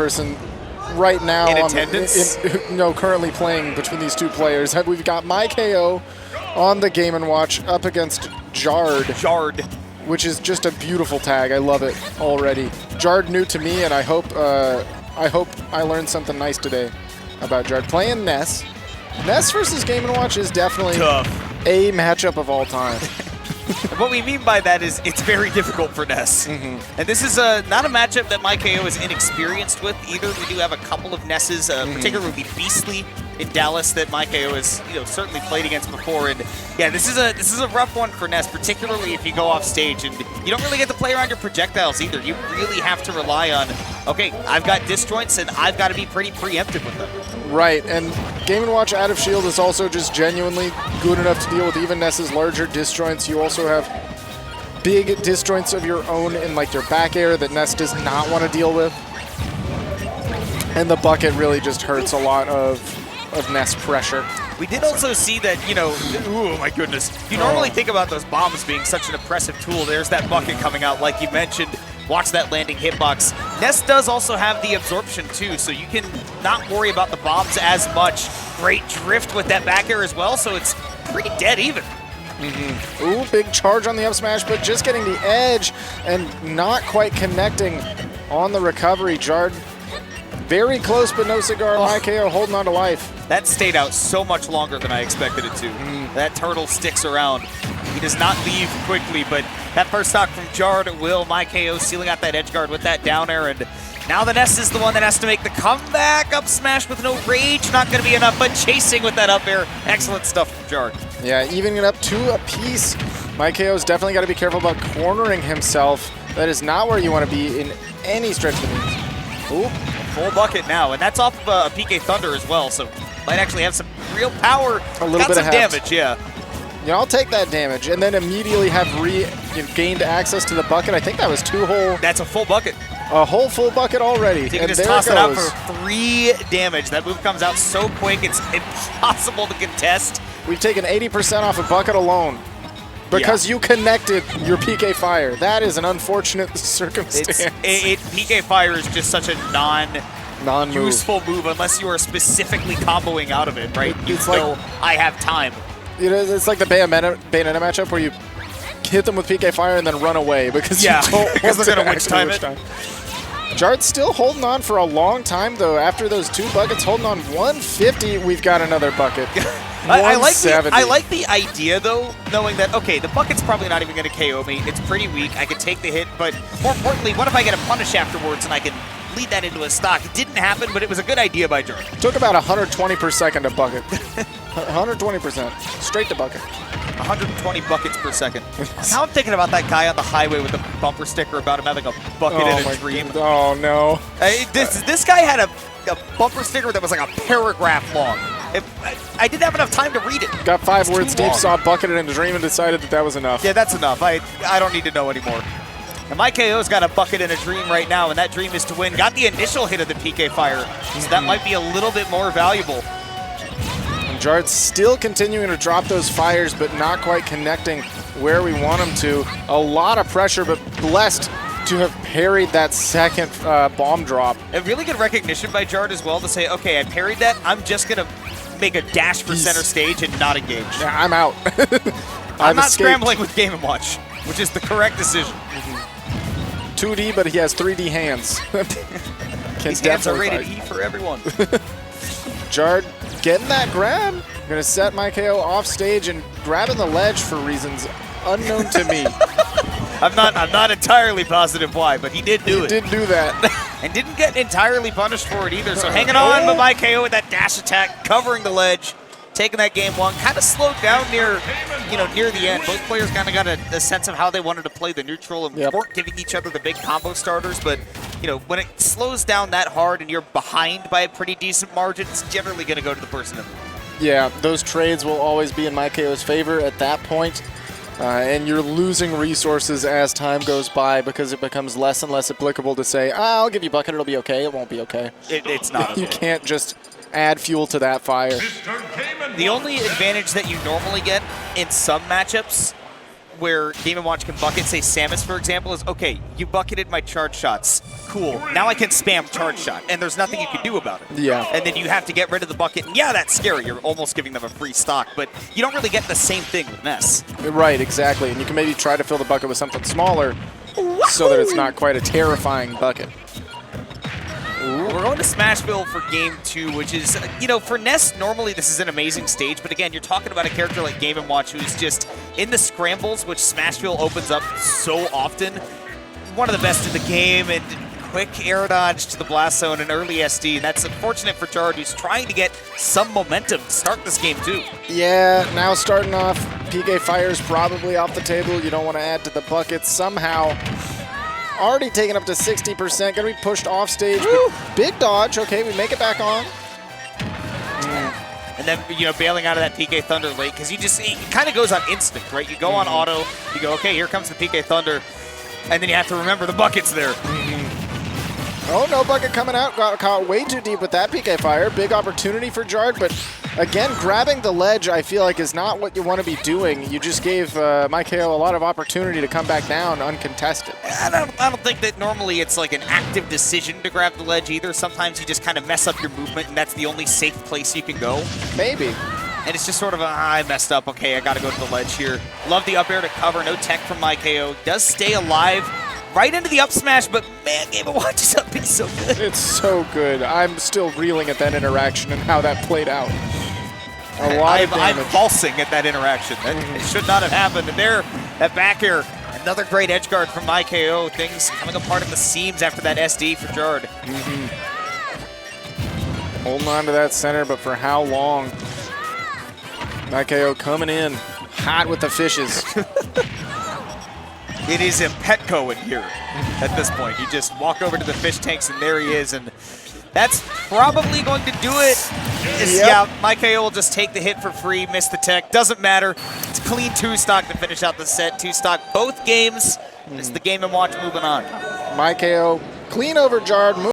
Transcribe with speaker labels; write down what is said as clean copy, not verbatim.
Speaker 1: person right now
Speaker 2: in attendance?
Speaker 1: Currently playing between these two players. We've got MyKO on the Game & Watch up against Jard.
Speaker 2: Jard.
Speaker 1: Which is just a beautiful tag. I love it already. Jard new to me, and I hope I learned something nice today about Jard. Playing Ness. Ness versus Game & Watch is definitely
Speaker 2: tough.
Speaker 1: A matchup of all time.
Speaker 2: What we mean by that is it's very difficult for Ness. And this is not a matchup that MyKO is inexperienced with either. We do have a couple of Nesses, particularly Beastly in Dallas, that MyKO has certainly played against before. And yeah, this is a rough one for Ness, particularly if you go off stage and you don't really get to play around your projectiles either. You really have to rely on, okay, I've got disjoints and I've got to be pretty preemptive with them.
Speaker 1: Right, and Game & Watch out of shield is also just genuinely good enough to deal with even Ness's larger disjoints. You also have big disjoints of your own in like your back air that Ness does not want to deal with. And the bucket really just hurts a lot of Ness pressure.
Speaker 2: We did also see that, oh my goodness. You normally think about those bombs being such an oppressive tool. There's that bucket coming out, like you mentioned. Watch that landing hitbox. Ness does also have the absorption too, so you can not worry about the bombs as much. Great drift with that back air as well, so it's pretty dead even.
Speaker 1: Ooh, big charge on the up smash, but just getting the edge and not quite connecting on the recovery. Jard very close, but no cigar. MyKO holding on to life.
Speaker 2: That stayed out so much longer than I expected it to. That turtle sticks around. He does not leave quickly, but that first stock from Jard will. MyKO sealing out that edge guard with that down air, and now the Ness is the one that has to make the comeback. Up smash with no rage, not going to be enough, but chasing with that up air. Excellent stuff from Jard.
Speaker 1: Yeah, evening it up 2 apiece. MyKO's definitely got to be careful about cornering himself. That is not where you want to be in any stretch of the means.
Speaker 2: Ooh, full bucket now, and that's off of a PK Thunder as well, so might actually have some real power.
Speaker 1: A little bit of
Speaker 2: damage, yeah.
Speaker 1: Yeah, I'll take that damage, and then immediately have gained access to the bucket. I think that was 2 whole.
Speaker 2: That's a full bucket.
Speaker 1: A whole full bucket already.
Speaker 2: So you can just toss it out for 3 damage. That move comes out so quick, it's impossible to contest.
Speaker 1: We've taken 80% off a bucket alone because you connected your PK Fire. That is an unfortunate circumstance.
Speaker 2: PK Fire is just such a non-useful move unless you are specifically comboing out of it, right? It's like I have time.
Speaker 1: It's like the Bayonetta matchup where you hit them with PK Fire and then run away because you don't
Speaker 2: because they're going to witch time it.
Speaker 1: Jard's still holding on for a long time, though. After those 2 buckets, holding on 150, we've got another bucket.
Speaker 2: I like the idea, though, knowing that, okay, the bucket's probably not even going to KO me. It's pretty weak. I can take the hit, but more importantly, what if I get a punish afterwards and I can lead that into a stock? It didn't happen, but it was a good idea by Jard.
Speaker 1: Took about 120 per second to bucket. 120%. Straight to bucket.
Speaker 2: 120 buckets per second. Now I'm thinking about that guy on the highway with the bumper sticker about him having a bucket in a dream.
Speaker 1: Oh, no.
Speaker 2: This guy had a bumper sticker that was like a paragraph long. I didn't have enough time to read it.
Speaker 1: Got 5 words deep, saw bucketed in a dream, and decided that was enough.
Speaker 2: Yeah, that's enough. I don't need to know anymore. And MyKO's got a bucket in a dream right now, and that dream is to win. Got the initial hit of the PK Fire, so that might be a little bit more valuable.
Speaker 1: Jard's still continuing to drop those fires, but not quite connecting where we want him to. A lot of pressure, but blessed to have parried that second bomb drop.
Speaker 2: A really good recognition by Jard as well to say, okay, I parried that. I'm just going to make a dash for center stage and not engage.
Speaker 1: Yeah, I'm out.
Speaker 2: I'm not scrambling with Game & Watch, which is the correct decision.
Speaker 1: 2D, but he has 3D hands.
Speaker 2: These hands are rated E for everyone.
Speaker 1: Jard getting that grab. Gonna set MyKO off stage and grabbing the ledge for reasons unknown to me.
Speaker 2: I'm not entirely positive why, but he did do it.
Speaker 1: He did do that.
Speaker 2: And didn't get entirely punished for it either. So hanging on, but MyKO with that dash attack, covering the ledge, taking that game 1. Kind of slowed down near the end. Both players kind of got a sense of how they wanted to play the neutral and weren't giving each other the big combo starters. But when it slows down that hard and you're behind by a pretty decent margin, it's generally going to go to the person in the lead.
Speaker 1: Yeah, those trades will always be in MyKO's favor at that point. And you're losing resources as time goes by because it becomes less and less applicable to say, I'll give you a bucket, it'll be okay. It won't be okay.
Speaker 2: It's not okay.
Speaker 1: You can't just add fuel to that fire.
Speaker 2: The only advantage that you normally get in some matchups where Game & Watch can bucket, say Samus, for example, is, okay, you bucketed my charge shots. Cool. Now I can spam charge shot, and there's nothing you can do about it.
Speaker 1: Yeah.
Speaker 2: And then you have to get rid of the bucket. And yeah, that's scary. You're almost giving them a free stock, but you don't really get the same thing with Ness.
Speaker 1: Right, exactly. And you can maybe try to fill the bucket with something smaller so that it's not quite a terrifying bucket.
Speaker 2: We're going to Smashville for Game 2, which is, you know, for Ness, normally this is an amazing stage, but again, you're talking about a character like Game & Watch who's just in the scrambles, which Smashville opens up so often. One of the best in the game, and quick air dodge to the blast zone and early SD. And that's unfortunate for Jard, who's trying to get some momentum to start this game too.
Speaker 1: Yeah, now starting off, PK Fire's probably off the table. You don't want to add to the bucket somehow. Already taken up to 60%, gonna be pushed off stage. Big dodge, okay, we make it back on.
Speaker 2: And then, you know, bailing out of that PK Thunder late, because it kind of goes on instinct, right? You go on auto, you go, okay, here comes the PK Thunder, and then you have to remember the bucket's there.
Speaker 1: Oh, no bucket coming out. Got caught way too deep with that PK Fire. Big opportunity for Jard, but again, grabbing the ledge, I feel like, is not what you want to be doing. You just gave MyKO a lot of opportunity to come back down uncontested.
Speaker 2: I don't think that normally it's like an active decision to grab the ledge either. Sometimes you just kind of mess up your movement, and that's the only safe place you can go.
Speaker 1: Maybe.
Speaker 2: And it's just sort of I messed up. Okay, I got to go to the ledge here. Love the up air to cover. No tech from MyKO. Does stay alive. Right into the up smash, but man, Game & Watch is up being so good.
Speaker 1: It's so good. I'm still reeling at that interaction and how that played out. A lot of damage.
Speaker 2: I'm pulsing at that interaction. That should not have happened. And there, that back air, another great edge guard from MyKO. Things coming apart at the seams after that SD for Jard.
Speaker 1: Holding on to that center, but for how long? MyKO coming in hot with the fishes.
Speaker 2: It is a Petco in here at this point. You just walk over to the fish tanks, and there he is. And that's probably going to do it. Yeah, MyKO will just take the hit for free, miss the tech. Doesn't matter. It's clean 2-stock to finish out the set. 2-stock both games. It's the Game & Watch moving on.
Speaker 1: MyKO clean over Jard.